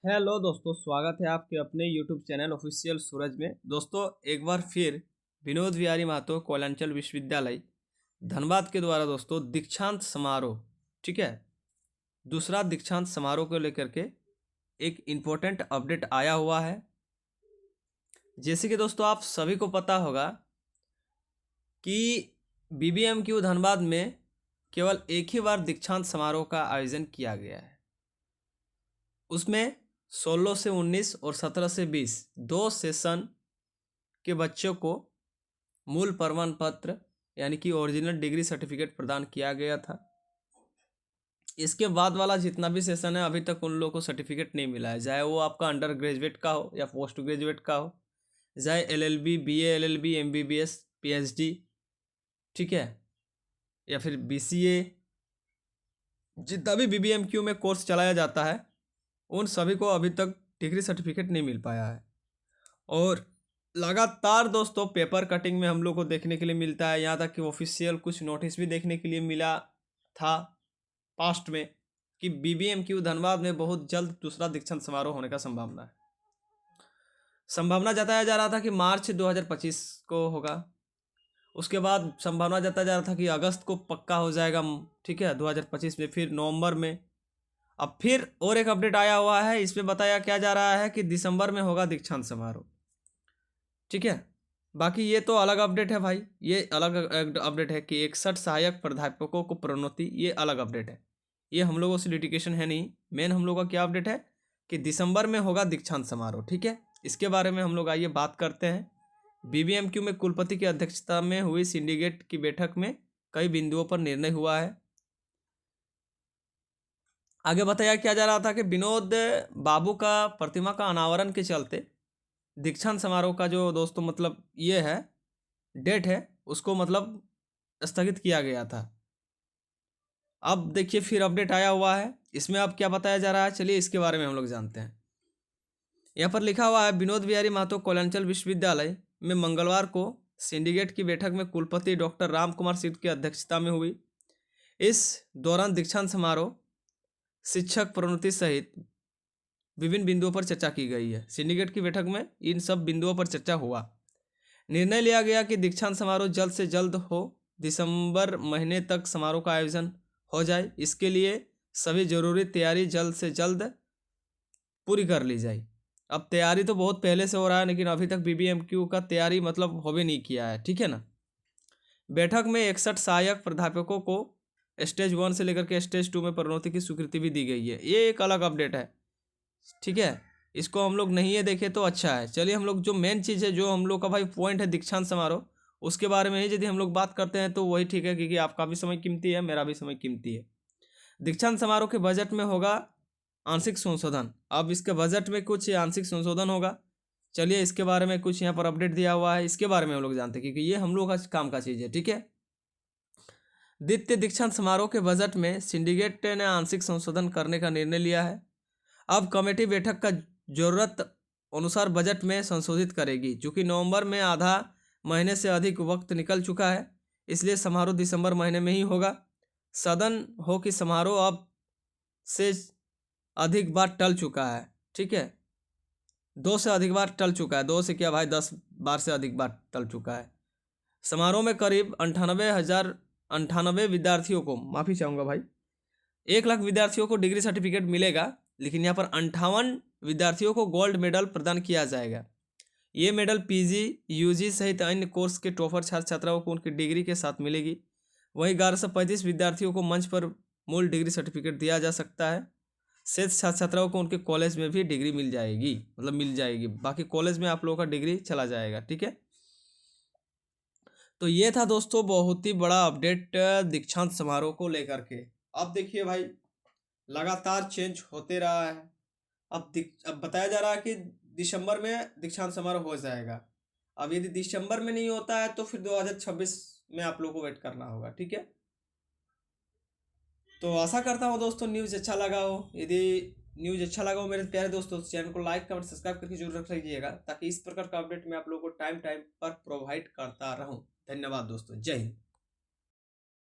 Hello दोस्तों, स्वागत है आपके अपने यूट्यूब चैनल ऑफिशियल सूरज में। दोस्तों, एक बार फिर विनोद विहारी महतो कोयलांचल विश्वविद्यालय धनबाद के द्वारा दोस्तों दीक्षांत समारोह, ठीक है, दूसरा दीक्षांत समारोह को लेकर के एक इम्पोर्टेंट अपडेट आया हुआ है। जैसे कि दोस्तों आप सभी को पता होगा कि बीबीएमक्यू धनबाद में केवल एक ही बार दीक्षांत समारोह का आयोजन किया गया है। उसमें 16 से 19 और 17 से 20 दो सेशन के बच्चों को मूल प्रमाण पत्र यानी कि ओरिजिनल डिग्री सर्टिफिकेट प्रदान किया गया था। इसके बाद वाला जितना भी सेशन है अभी तक उन लोगों को सर्टिफिकेट नहीं मिला है, चाहे वो आपका अंडर ग्रेजुएट का हो या पोस्ट ग्रेजुएट का हो, चाहे LLB, BA, LLB, MBBS, PhD, ठीक है, या फिर बीसीए, जितना भी बीबीएमक्यू में कोर्स चलाया जाता है उन सभी को अभी तक डिग्री सर्टिफिकेट नहीं मिल पाया है। और लगातार दोस्तों पेपर कटिंग में हम लोग को देखने के लिए मिलता है, यहाँ तक कि ऑफिशियल कुछ नोटिस भी देखने के लिए मिला था पास्ट में कि बीबीएमक्यू धनबाद में बहुत जल्द दूसरा दीक्षांत समारोह होने का संभावना जताया जा रहा था कि मार्च 2025 को होगा। उसके बाद संभावना जताया जा रहा था कि अगस्त को पक्का हो जाएगा, ठीक है, 2025 में, फिर नवंबर में। अब फिर और एक अपडेट आया हुआ है, इसमें बताया क्या जा रहा है कि दिसंबर में होगा दीक्षांत समारोह, ठीक है। बाकी ये तो अलग अपडेट है भाई, ये अलग अपडेट है कि 61 सहायक प्राध्यापकों को प्रोन्नति, ये अलग अपडेट है, ये हम लोगों से लिटिगेशन है नहीं। मेन हम लोगों का क्या अपडेट है कि दिसंबर में होगा दीक्षांत समारोह, ठीक है। इसके बारे में हम लोग आइए बात करते हैं। बीबीएमक्यू में कुलपति की अध्यक्षता में हुई सिंडिकेट की बैठक में कई बिंदुओं पर निर्णय हुआ है। आगे बताया क्या जा रहा था कि विनोद बाबू का प्रतिमा का अनावरण के चलते दीक्षांत समारोह का जो दोस्तों मतलब ये है डेट है उसको मतलब स्थगित किया गया था। अब देखिए फिर अपडेट आया हुआ है, इसमें अब क्या बताया जा रहा है, चलिए इसके बारे में हम लोग जानते हैं। यहाँ पर लिखा हुआ है विनोद विहारी महतो कोयलांचल विश्वविद्यालय में मंगलवार को सिंडिकेट की बैठक में कुलपति डॉक्टर राम कुमार सिट की अध्यक्षता में हुई। इस दौरान दीक्षांत समारोह, शिक्षक प्रोन्नति सहित विभिन्न बिंदुओं पर चर्चा की गई है। सिंडिकेट की बैठक में इन सब बिंदुओं पर चर्चा हुआ। निर्णय लिया गया कि दीक्षांत समारोह जल्द से जल्द हो, दिसंबर महीने तक समारोह का आयोजन हो जाए। इसके लिए सभी जरूरी तैयारी जल्द से जल्द पूरी कर ली जाए। अब तैयारी तो बहुत पहले से हो रहा है, लेकिन अभी तक बीबीएमक्यू का तैयारी मतलब हो भी नहीं किया है, ठीक है ना। बैठक में 61 सहायक प्राध्यापकों को स्टेज 1 से लेकर के स्टेज 2 में प्रोन्नति की स्वीकृति भी दी गई है। ये एक अलग अपडेट है, ठीक है, इसको हम लोग नहीं है देखे तो अच्छा है। चलिए हम लोग जो मेन चीज़ है, जो हम लोग का भाई पॉइंट है दीक्षांत समारोह, उसके बारे में ही यदि हम लोग बात करते हैं तो वही ठीक है, क्योंकि आपका भी समय कीमती है, मेरा भी समय कीमती है। दीक्षांत समारोह के बजट में होगा आंशिक संशोधन। अब इसके बजट में कुछ आंशिक संशोधन होगा। चलिए इसके बारे में कुछ यहाँ पर अपडेट दिया हुआ है, इसके बारे में हम लोग जानते हैं क्योंकि ये हम लोग का काम का चीज़ है, ठीक है। द्वितीय दीक्षांत समारोह के बजट में सिंडिकेट ने आंशिक संशोधन करने का निर्णय लिया है। अब कमेटी बैठक का जरूरत अनुसार बजट में संशोधित करेगी। चूँकि नवंबर में आधा महीने से अधिक वक्त निकल चुका है, इसलिए समारोह दिसंबर महीने में ही होगा। सदन हो कि समारोह अब से अधिक बार टल चुका है, ठीक है, 2 से अधिक बार टल चुका है, 2 से क्या भाई 10 बार से अधिक बार टल चुका है। समारोह में करीब 98 विद्यार्थियों को, माफ़ी चाहूँगा भाई, 1 लाख विद्यार्थियों को डिग्री सर्टिफिकेट मिलेगा, लेकिन यहाँ पर 58 विद्यार्थियों को गोल्ड मेडल प्रदान किया जाएगा। ये मेडल पीजी, यूजी सहित अन्य कोर्स के टॉपर छात्र छात्राओं को उनकी डिग्री के साथ मिलेगी। वहीं 1135 विद्यार्थियों को मंच पर मूल डिग्री सर्टिफिकेट दिया जा सकता है। शेष छात्र छात्राओं को उनके कॉलेज में भी डिग्री मिल जाएगी, मतलब मिल जाएगी, बाकी कॉलेज में आप लोगों का डिग्री चला जाएगा, ठीक है। तो ये था दोस्तों बहुत ही बड़ा अपडेट दीक्षांत समारोह को लेकर के। अब देखिए भाई लगातार चेंज होते रहा है। अब बताया जा रहा है कि दिसंबर में दीक्षांत समारोह हो जाएगा। अब यदि दिसंबर में नहीं होता है तो फिर 2026 में आप लोगों को वेट करना होगा, ठीक है। तो आशा करता हूँ दोस्तों न्यूज़ अच्छा लगा हो। यदि न्यूज़ अच्छा लगा हो मेरे प्यारे दोस्तों, चैनल को लाइक कमेंट सब्सक्राइब करके जरूर रख लीजिएगा, ताकि इस प्रकार का अपडेट मैं आप लोगों को टाइम टाइम पर प्रोवाइड करता रहूँ। धन्यवाद दोस्तों, जय हिंद।